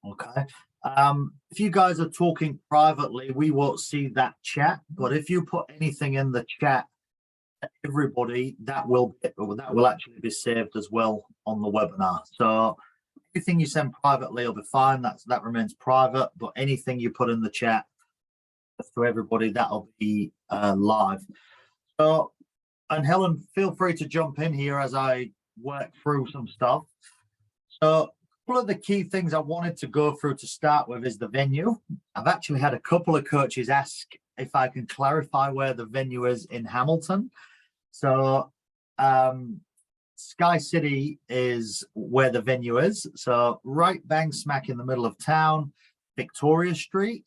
Okay. If you guys are talking privately, we won't see that chat. But if you put anything in the chat, everybody, that will actually be saved as well on the webinar. So anything you send privately will be fine. That remains private. But anything you put in the chat to everybody, that'll be live. So, and Helen, feel free to jump in here as I work through some stuff. So one of the key things I wanted to go through to start with is the venue. I've actually had a couple of coaches ask if I can clarify where the venue is in Hamilton. So Sky City is where the venue is. So right bang smack in the middle of town, Victoria Street.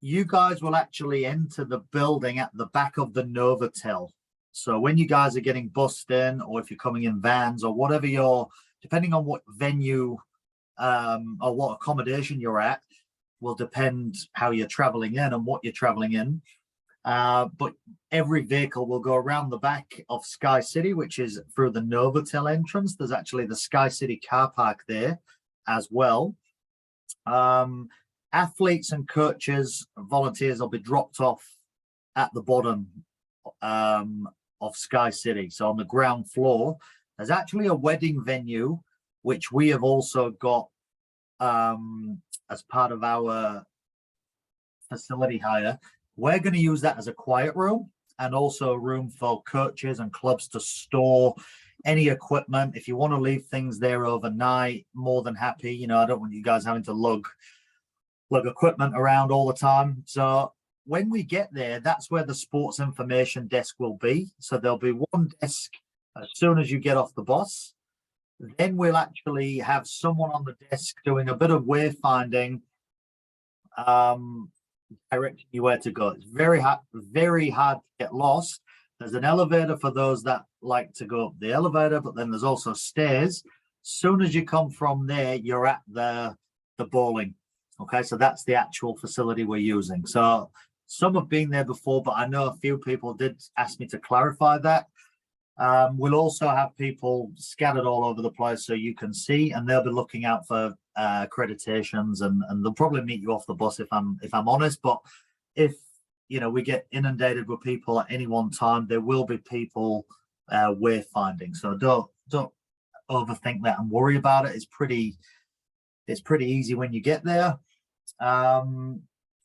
You guys will actually enter the building at the back of the Novotel. So when you guys are getting bussed in, or if you're coming in vans or whatever depending on what venue or what accommodation you're at, will depend how you're traveling in and what you're traveling in. But every vehicle will go around the back of Sky City, which is through the Novotel entrance. There's actually the Sky City car park there as well. Athletes and coaches, volunteers will be dropped off at the bottom of Sky City. So on the ground floor, there's actually a wedding venue, which we have also got as part of our facility hire. We're going to use that as a quiet room and also a room for coaches and clubs to store any equipment. If you want to leave things there overnight, more than happy. I don't want you guys having to lug equipment around all the time. So when we get there, that's where the sports information desk will be. So there'll be one desk as soon as you get off the bus. Then we'll actually have someone on the desk doing a bit of wayfinding, directing you where to go. It's very hard to get lost. There's an elevator for those that like to go up the elevator, but then there's also stairs. As soon as you come from there, you're at the bowling. Okay, so that's the actual facility we're using. So some have been there before, but I know a few people did ask me to clarify that. We'll also have people scattered all over the place so you can see, and they'll be looking out for accreditations, and they'll probably meet you off the bus if I'm honest. But if we get inundated with people at any one time, there will be people wayfinding. So don't overthink that and worry about it. It's pretty easy when you get there.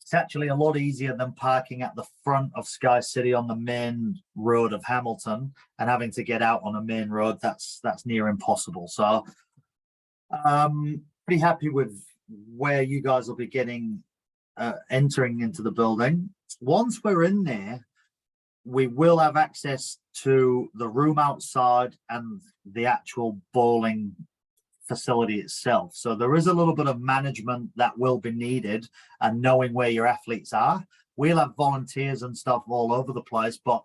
It's actually a lot easier than parking at the front of Sky City on the main road of Hamilton and having to get out on a main road. That's near impossible. So pretty happy with where you guys will be getting entering into the building. Once we're in there, we will have access to the room outside and the actual bowling facility itself. So there is a little bit of management that will be needed, and knowing where your athletes are. We'll have volunteers and stuff all over the place, but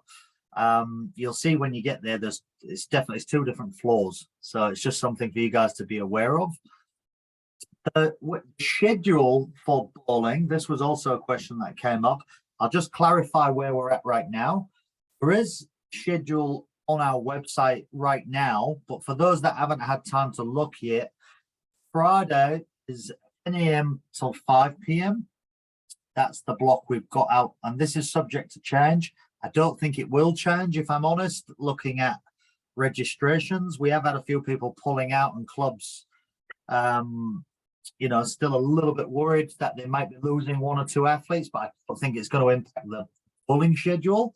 you'll see when you get there, it's two different floors. So it's just something for you guys to be aware of. The schedule for bowling, this was also a question that came up. I'll just clarify where we're at right now. There is schedule on our website right now, but for those that haven't had time to look yet, Friday is 10 a.m. till 5 p.m. That's the block we've got out, and this is subject to change. I don't think it will change, if I'm honest. Looking at registrations, we have had a few people pulling out, and clubs still a little bit worried that they might be losing one or two athletes, but I don't think it's going to impact the bowling schedule.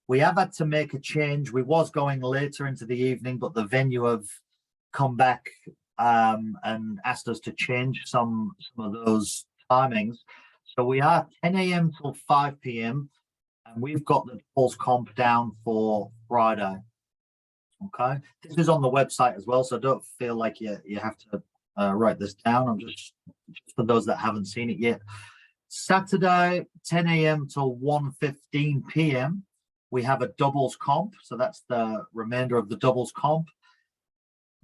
We have had to make a change. We was going later into the evening, but the venue have come back and asked us to change some of those timings. So we are 10 a.m. till 5 p.m. and we've got the doubles comp down for Friday. Okay, this is on the website as well, so don't feel like you have to write this down. I'm just for those that haven't seen it yet. Saturday, 10 a.m. till 1:15 p.m. we have a doubles comp, so that's the remainder of the doubles comp.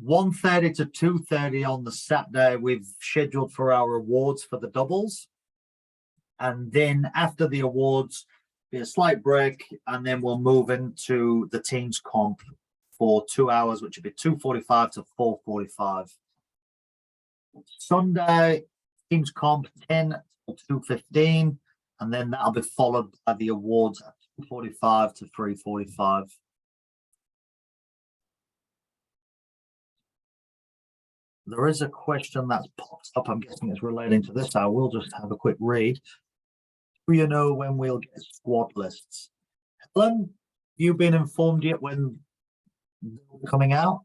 1:30 to 2:30 on the Saturday, we've scheduled for our awards for the doubles. And then after the awards, be a slight break, and then we'll move into the teams comp for 2 hours, which would be 2:45 to 4:45. Sunday, teams comp 10 till 2:15, and then that'll be followed by the awards at 2:45 to 3:45. There is a question that's popped up. I'm guessing it's relating to this. I will just have a quick read. Do you know when we'll get squad lists? Helen, you been informed yet when they're coming out?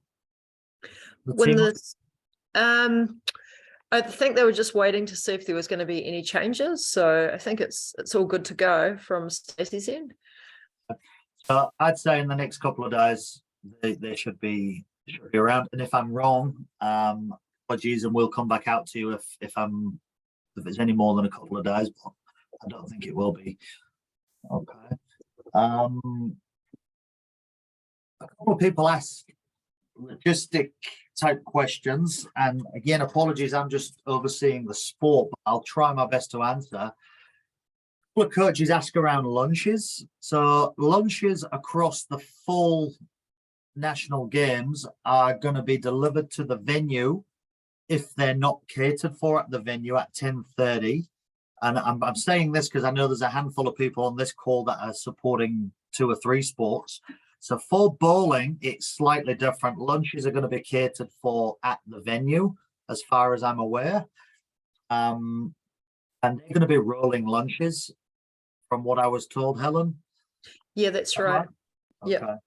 When I think they were just waiting to see if there was going to be any changes. So I think it's all good to go from Stacey's end. I'd say in the next couple of days they should be around. And if I'm wrong, apologies, and we'll come back out to you if it's any more than a couple of days, but I don't think it will be. Okay. A couple of people ask logistic type questions, and again, apologies, I'm just overseeing the sport, but I'll try my best to answer. A couple of coaches ask around lunches. So lunches across the full national games are going to be delivered to the venue if they're not catered for at the venue at 10:30. And I'm saying this because I know there's a handful of people on this call that are supporting 2 or 3 sports. So for bowling, it's slightly different. Lunches are going to be catered for at the venue, as far as I'm aware. And they're going to be rolling lunches, from what I was told, Helen. Yeah, that's right. Okay. Yeah.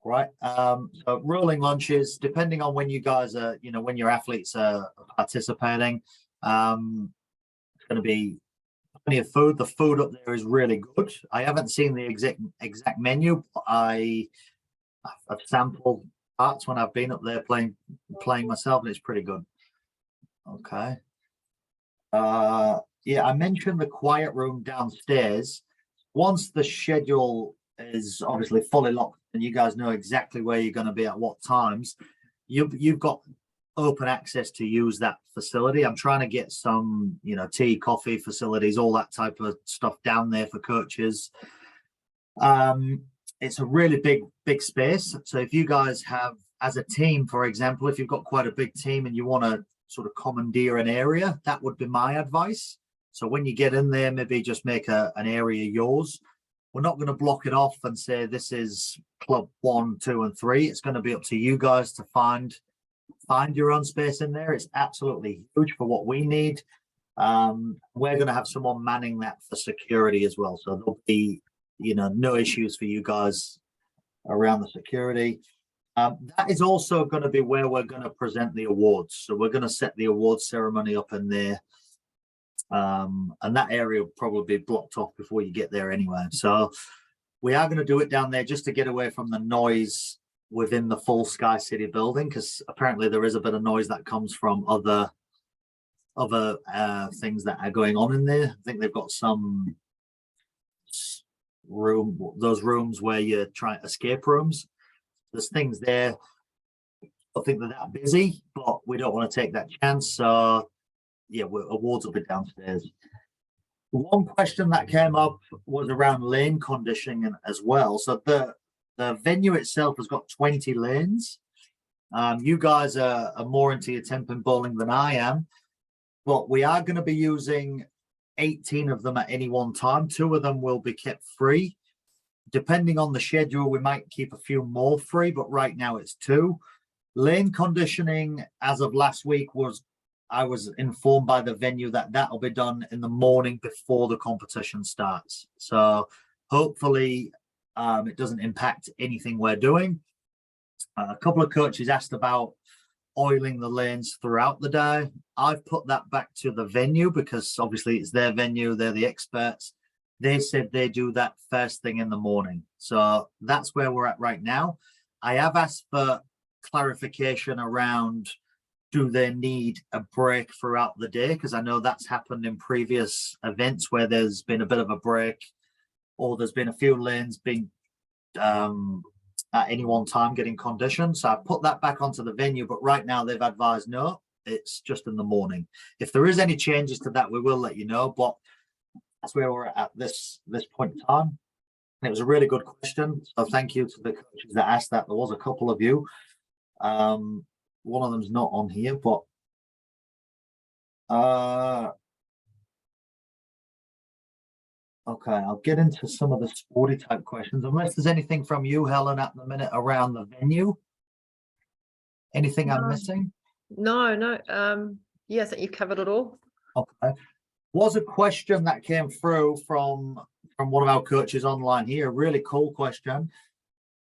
Right. So rolling lunches, depending on when you guys are, when your athletes are participating, it's going to be plenty of food. The food up there is really good. I haven't seen the exact menu, but I've sampled parts when I've been up there playing myself, and it's pretty good. Okay. Yeah, I mentioned the quiet room downstairs. Once the schedule is obviously fully locked and you guys know exactly where you're going to be at what times, you've got open access to use that facility. I'm trying to get some, tea, coffee facilities, all that type of stuff down there for coaches. It's a really big space. So if you guys have, as a team, for example, if you've got quite a big team and you want to sort of commandeer an area, that would be my advice. So when you get in there, maybe just make an area yours. We're not going to block it off and say this is club 1, 2, and 3. It's going to be up to you guys to find your own space in there. It's absolutely huge for what we need. We're going to have someone manning that for security as well. So there'll be, no issues for you guys around the security. That is also going to be where we're going to present the awards. So we're going to set the awards ceremony up in there. And that area will probably be blocked off before you get there anyway. So we are going to do it down there just to get away from the noise within the full Sky City building, because apparently there is a bit of noise that comes from other things that are going on in there. I think they've got some those rooms where you're trying escape rooms. There's things there. I think they're that busy, but we don't want to take that chance. So yeah, awards will be downstairs. One question that came up was around lane conditioning as well. So the venue itself has got 20 lanes. You guys are more into your Tenpin bowling than I am, but we are going to be using 18 of them at any one time. 2 of them will be kept free. Depending on the schedule, we might keep a few more free, but right now it's 2. Lane conditioning, as of last week, I was informed by the venue that will be done in the morning before the competition starts. So hopefully it doesn't impact anything we're doing. A couple of coaches asked about oiling the lanes throughout the day. I've put that back to the venue because obviously it's their venue, they're the experts. They said they do that first thing in the morning. So that's where we're at right now. I have asked for clarification around, do they need a break throughout the day? Because I know that's happened in previous events where there's been a bit of a break, or there's been a few lanes being at any one time getting conditioned. So I put that back onto the venue, but right now they've advised no, it's just in the morning. If there is any changes to that, we will let you know, but that's where we're at this point in time. And it was a really good question. So thank you to the coaches that asked that. There was a couple of you. One of them's not on here, but Okay, I'll get into some of the sporty type questions, unless there's anything from you, Helen, at the minute around the venue. Anything I'm No. missing? No. Yeah, I think you've covered it all. Okay. Was a question that came through from one of our coaches online here. Really cool question.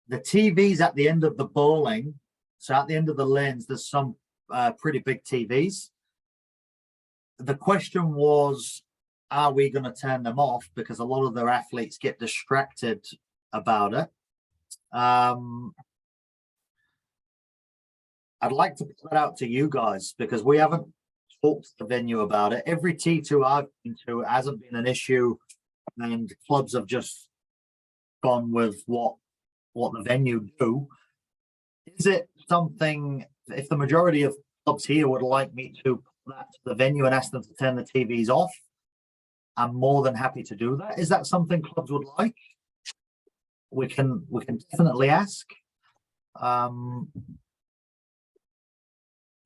The TVs at the end of the bowling, so at the end of the lanes, there's some pretty big TVs. The question was, are we going to turn them off? Because a lot of their athletes get distracted about it. I'd like to put that out to you guys, because we haven't talked to the venue about it. Every T2 I've been to hasn't been an issue, and clubs have just gone with what the venue do. Is it something, if the majority of clubs here would like me to put that to the venue and ask them to turn the TVs off, I'm more than happy to do that. Is that something clubs would like? We can definitely ask.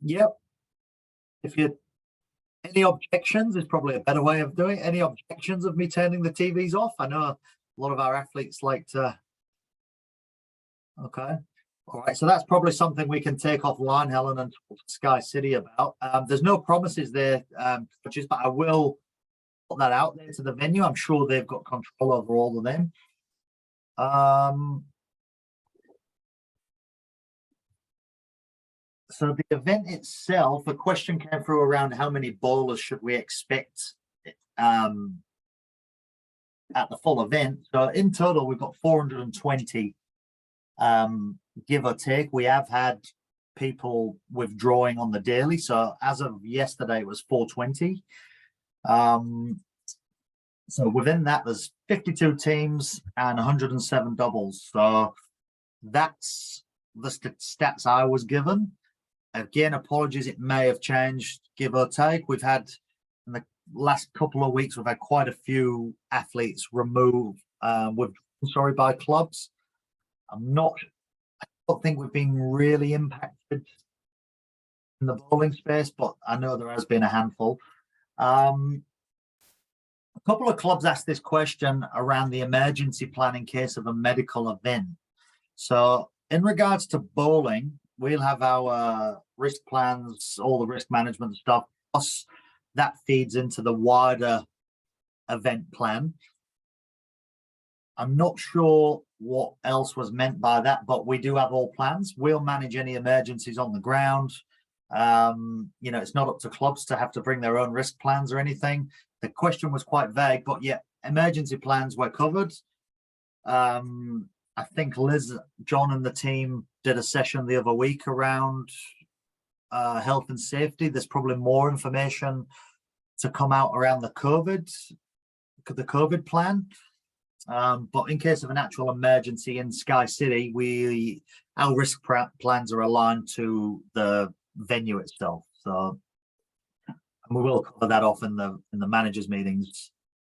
Yep. If you any objections is probably a better way of doing it. Any objections of me turning the TVs off? I know a lot of our athletes like to. Okay. All right. So that's probably something we can take offline, Helen, and talk to Sky City about. There's no promises there, coaches, but I will put that out there to the venue. I'm sure they've got control over all of them. So the event itself, a question came through around how many bowlers should we expect at the full event. So in total, we've got 420, give or take. We have had people withdrawing on the daily. So as of yesterday, it was 420. So within that, there's 52 teams and 107 doubles. So that's the stats I was given. Again, apologies, it may have changed, give or take. We've had, in the last couple of weeks, we've had quite a few athletes removed by clubs. I don't think we've been really impacted in the bowling space, but I know there has been a handful. A couple of clubs asked this question around the emergency plan in case of a medical event. So in regards to bowling, we'll have our risk plans, all the risk management stuff, plus that feeds into the wider event plan. I'm not sure what else was meant by that, but we do have all plans. We'll manage any emergencies on the ground. It's not up to clubs to have to bring their own risk plans or anything. The question was quite vague, but yeah, emergency plans were covered. I think Liz, John and the team did a session the other week around health and safety. There's probably more information to come out around the COVID plan. But in case of an actual emergency in Sky City, our risk plans are aligned to the venue itself. So we will cover that off in the managers' meetings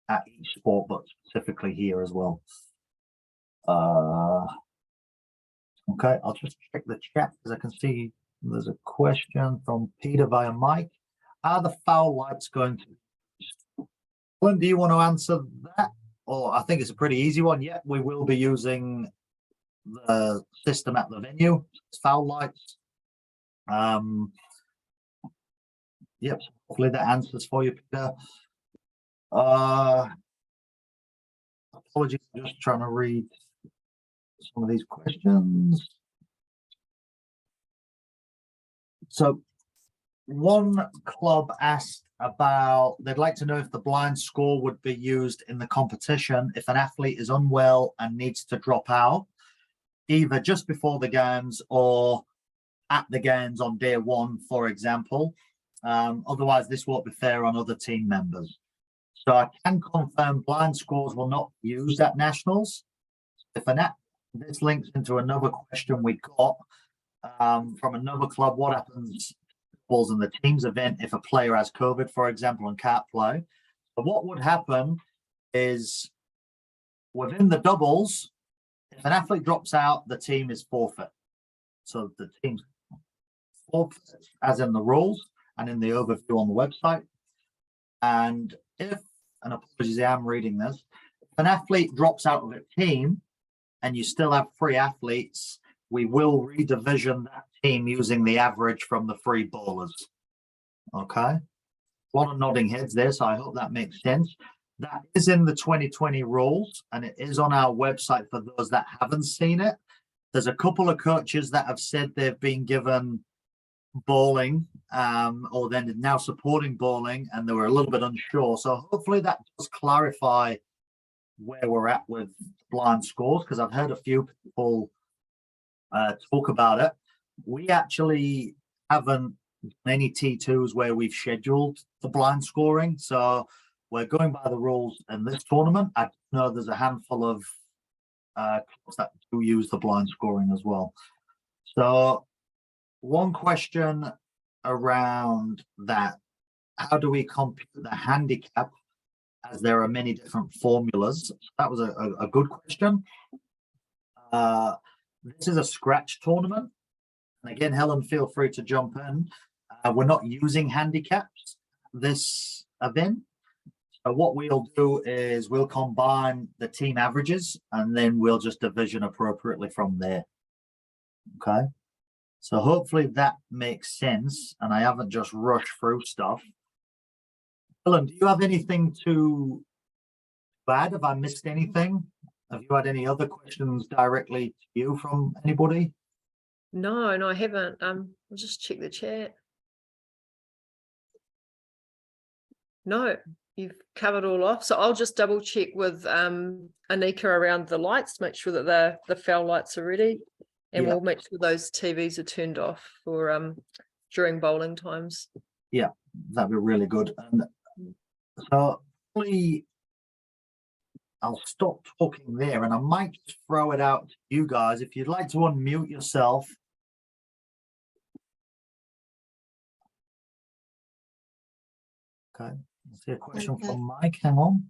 at each sport, but specifically here as well. Okay, I'll just check the chat because I can see there's a question from Peter via Mike. Are the foul lights going to? Glenn, do you want to answer that? Or I think it's a pretty easy one. Yeah, we will be using the system at the venue. It's foul lights. Yep, hopefully that answers for you, Peter. Apologies, I'm just trying to read some of these questions. So one club asked about, they'd like to know if the blind score would be used in the competition if an athlete is unwell and needs to drop out, either just before the games or at the games on day one, for example. Otherwise, this won't be fair on other team members. So I can confirm blind scores will not be used at nationals. This links into another question we got from another club. What happens in the team's event if a player has COVID, for example, and can't play? So what would happen is within the doubles, if an athlete drops out, the team is forfeit. So the team's forfeit, as in the rules. and in the overview on the website. And if, and apologies, I am reading this, if an athlete drops out of a team and you still have 3 athletes, we will redivision that team using the average from the 3 bowlers. Okay. A lot of nodding heads there, so I hope that makes sense. That is in the 2020 rules, and it is on our website for those that haven't seen it. There's a couple of coaches that have said they've been given bowling, or then now supporting bowling, and they were a little bit unsure. So hopefully that does clarify where we're at with blind scores, because I've heard a few people talk about it. We actually haven't done any T2s where we've scheduled the blind scoring, so we're going by the rules in this tournament. I know there's a handful of clubs that do use the blind scoring as well. So one question around that: how do we compute the handicap, as there are many different formulas? That was a good question. This is a scratch tournament, and again, Helen, feel free to jump in. We're not using handicaps this event. So what we'll do is we'll combine the team averages, and then we'll just division appropriately from there. Okay. So hopefully that makes sense, and I haven't just rushed through stuff. Helen, do you have anything to add? Have I missed anything? Have you had any other questions directly to you from anybody? No, I haven't. I'll just check the chat. No, you've covered all off. So I'll just double check with Anika around the lights, make sure that the foul lights are ready, and we'll make sure those TVs are turned off for during bowling times. Yeah, that'd be really good. And so I'll stop talking there, and I might just throw it out to you guys. If you'd like to unmute yourself. Okay, I see a question from Mike. Hang on.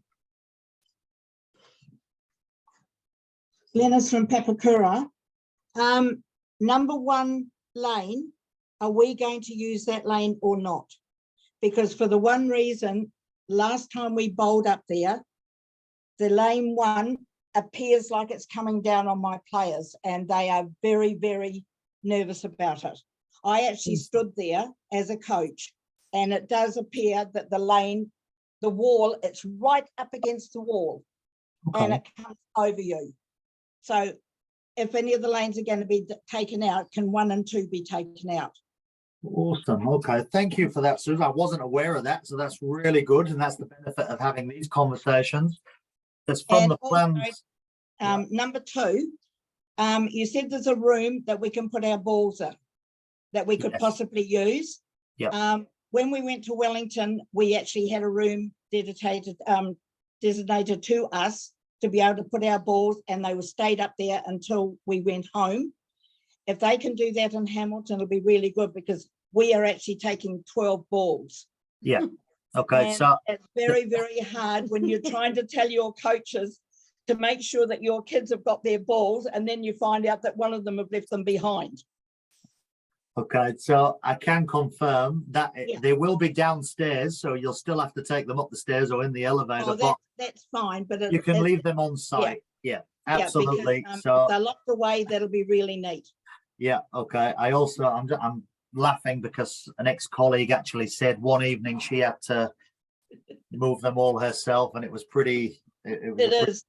Glennis from Papakura. Number 1 lane, are we going to use that lane or not? Because for the one reason, last time we bowled up there, the lane 1 appears like it's coming down on my players, and they are very, very nervous about it. I actually stood there as a coach, and it does appear that the lane, the wall, it's right up against the wall, and it comes over you. So if any of the lanes are going to be taken out, can 1 and 2 be taken out? Awesome. Okay, thank you for that, Susan. I wasn't aware of that, so that's really good, and that's the benefit of having these conversations. That's from the plans. Number 2, you said there's a room that we can put our balls in, that we could possibly use. Yeah. When we went to Wellington, we actually had a room designated to us to be able to put our balls, and they were stayed up there until we went home. If they can do that in Hamilton, it'll be really good, because we are actually taking 12 balls. Yeah. Okay. And so it's very, very hard when you're trying to tell your coaches to make sure that your kids have got their balls, and then you find out that one of them have left them behind. Okay, so I can confirm that they will be downstairs, so you'll still have to take them up the stairs or in the elevator. Oh, that's fine, but you can leave them on site. Yeah, absolutely. Because, so if they're locked away, that'll be really neat. Yeah. Okay. I'm laughing because an ex-colleague actually said one evening she had to move them all herself, and it was pretty. It is.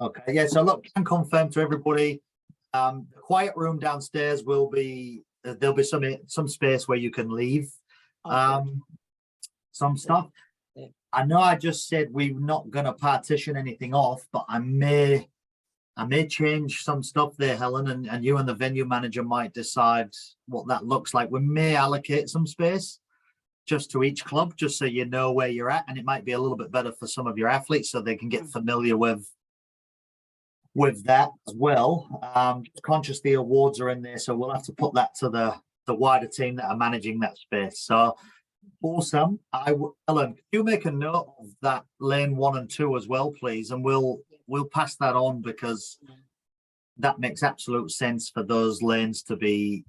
Okay. Yeah. So look, can confirm to everybody. The quiet room downstairs will be. There'll be some space where you can leave some stuff. Yeah. I know I just said we're not going to partition anything off, but I may change some stuff there, Helen, and you and the venue manager might decide what that looks like. We may allocate some space just to each club, just so you know where you're at, and it might be a little bit better for some of your athletes so they can get familiar with that as well. Conscious the awards are in there, so we'll have to put that to the wider team that are managing that space. So awesome. Helen, could you make a note of that lane 1 and 2 as well, please, and we'll pass that on, because that makes absolute sense for those lanes to be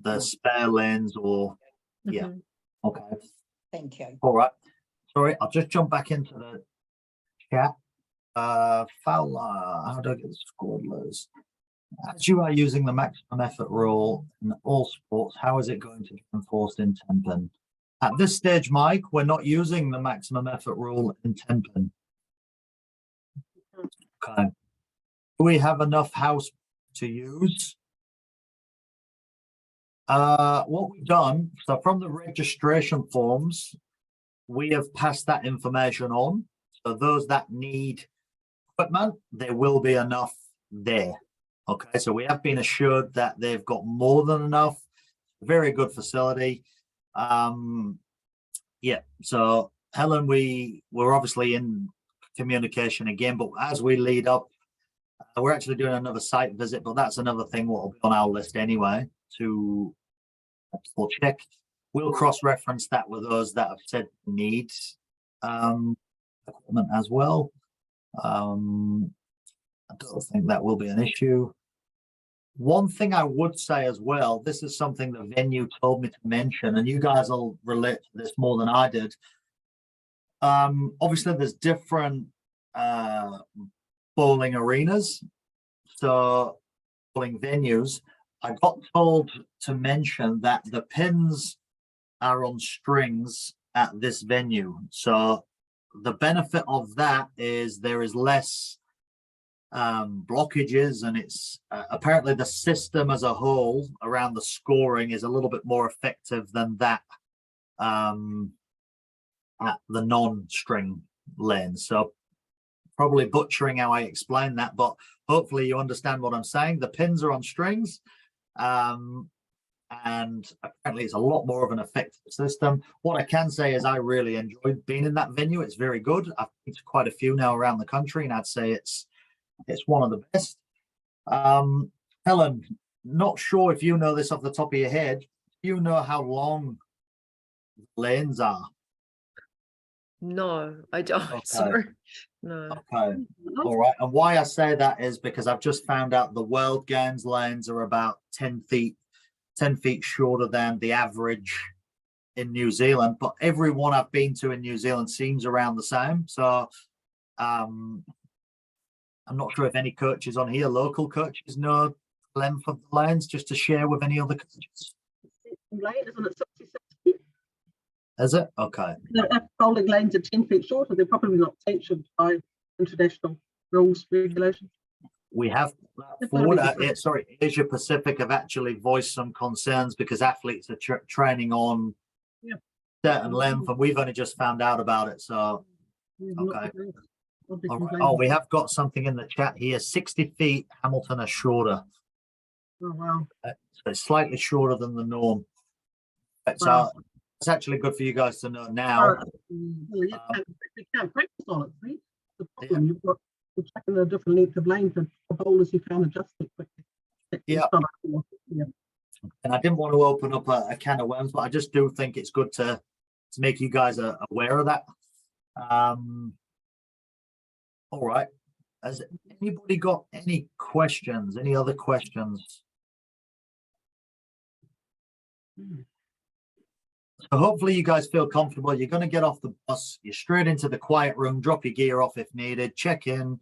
the spare lanes, or Okay. Thank you. All right. Sorry, I'll just jump back into the chat. Fowler, how do I get the scoreless? As you are using the maximum effort rule in all sports, how is it going to be enforced in Tenpin? At this stage, Mike, we're not using the maximum effort rule in Tenpin. Okay. Do we have enough house to use? What we've done, so from the registration forms, we have passed that information on. So those that need equipment, there will be enough there. Okay, so we have been assured that they've got more than enough. Very good facility. Yeah, so Helen, we're obviously in communication again, but as we lead up, we're actually doing another site visit, but that's another thing what will be on our list anyway to check. We'll cross-reference that with those that have said need equipment as well. I don't think that will be an issue. One thing I would say as well, this is something the venue told me to mention, and you guys will relate to this more than I did. Obviously, there's different bowling arenas, so bowling venues. I got told to mention that the pins are on strings at this venue. So the benefit of that is there is less blockages, and it's apparently the system as a whole around the scoring is a little bit more effective than that at the non-string lanes. So probably butchering how I explain that, but hopefully you understand what I'm saying. The pins are on strings, and apparently it's a lot more of an effective system. What I can say is I really enjoyed being in that venue. It's very good. I've been to quite a few now around the country, and I'd say it's one of the best. Helen, not sure if you know this off the top of your head. Do you know how long lanes are? No, I don't. Okay. Sorry. No. Okay. All right. And why I say that is because I've just found out the World Games lanes are about 10 feet shorter than the average in New Zealand. But every one I've been to in New Zealand seems around the same. So I'm not sure if any coaches on here, local coaches, know the length of the lanes, just to share with any other coaches. Lane, isn't it 66 feet? Is it? Okay. If bowling lanes are 10 feet shorter, they're probably not sanctioned by international rules, regulations. We have that forward. Sorry, Asia Pacific have actually voiced some concerns because athletes are training on certain length, and we've only just found out about it. So, okay. All right. Oh, we have got something in the chat here. 60 feet, Hamilton are shorter. Oh, wow. So it's slightly shorter than the norm. So Wow. it's actually good for you guys to know now. Well, you can't practice on it, see? The problem you're checking a different length of lane for bowlers who can't adjust it quickly. Yeah. Yeah. And I didn't want to open up a can of worms, but I just do think it's good to make you guys aware of that. All right. Has anybody got any questions? Any other questions? So hopefully you guys feel comfortable. You're going to get off the bus. You're straight into the quiet room, drop your gear off if needed, check in,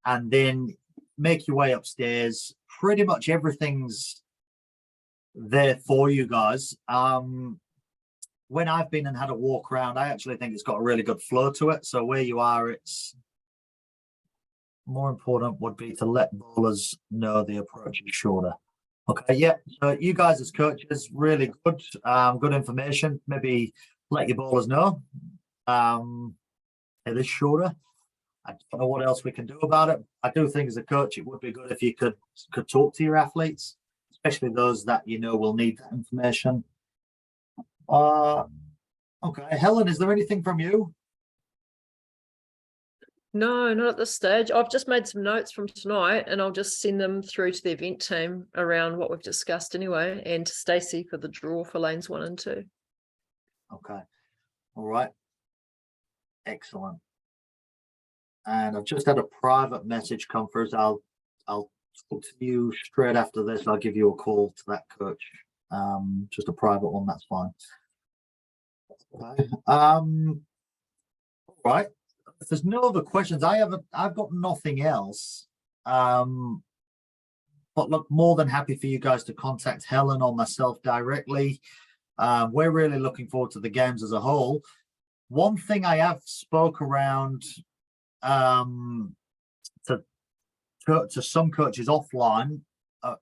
and then make your way upstairs. Pretty much everything's there for you guys. When I've been and had a walk around, I actually think it's got a really good flow to it. So where you are, it's more important would be to let bowlers know the approach is shorter. Okay, yeah. So you guys as coaches, really good, good information. Maybe let your bowlers know it is shorter. I don't know what else we can do about it. I do think as a coach, it would be good if you could talk to your athletes, especially those that you know will need that information. Okay, Helen, is there anything from you? No, not at this stage. I've just made some notes from tonight, and I'll just send them through to the event team around what we've discussed anyway, and to Stacey for the draw for lanes 1 and 2. Okay. All right. Excellent. And I've just had a private message come through. So I'll talk to you straight after this. I'll give you a call to that coach. Just a private one, that's fine. Okay. Right. If there's no other questions, I've got nothing else. But look, more than happy for you guys to contact Helen or myself directly. We're really looking forward to the games as a whole. One thing I have spoke around to some coaches offline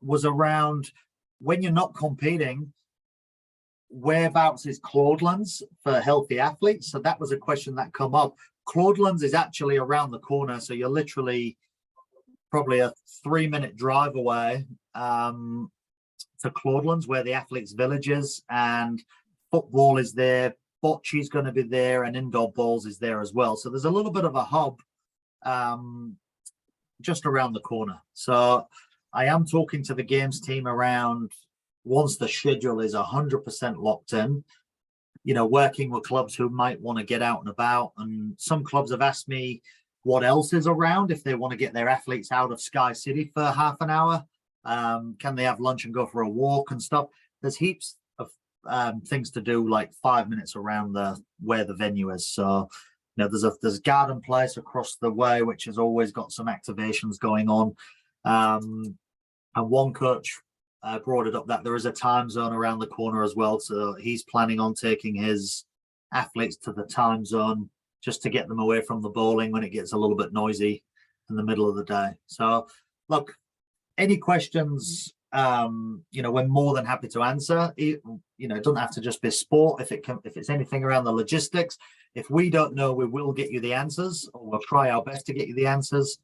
was around when you're not competing, whereabouts is Claudelands for healthy athletes? So that was a question that come up. Claudelands is actually around the corner, so you're literally probably a 3-minute drive away to Claudelands, where the athletes' village is, and football is there, bocce's going to be there, and indoor bowls is there as well. So there's a little bit of a hub just around the corner. So I am talking to the games team around once the schedule is 100% locked in, you know, working with clubs who might want to get out and about. And some clubs have asked me what else is around if they want to get their athletes out of Sky City for half an hour. Can they have lunch and go for a walk and stuff? There's heaps of things to do, like 5 minutes around where the venue is. So, you know, there's a garden place across the way, which has always got some activations going on. And one coach brought it up that there is a time zone around the corner as well. So he's planning on taking his athletes to the time zone just to get them away from the bowling when it gets a little bit noisy in the middle of the day. So look, any questions, you know, we're more than happy to answer. You know, it doesn't have to just be sport. If it's anything around the logistics, if we don't know, we will get you the answers, or we'll try our best to get you the answers.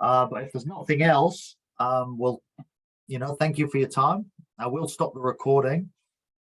But if there's nothing else, we'll, you know, thank you for your time. I will stop the recording.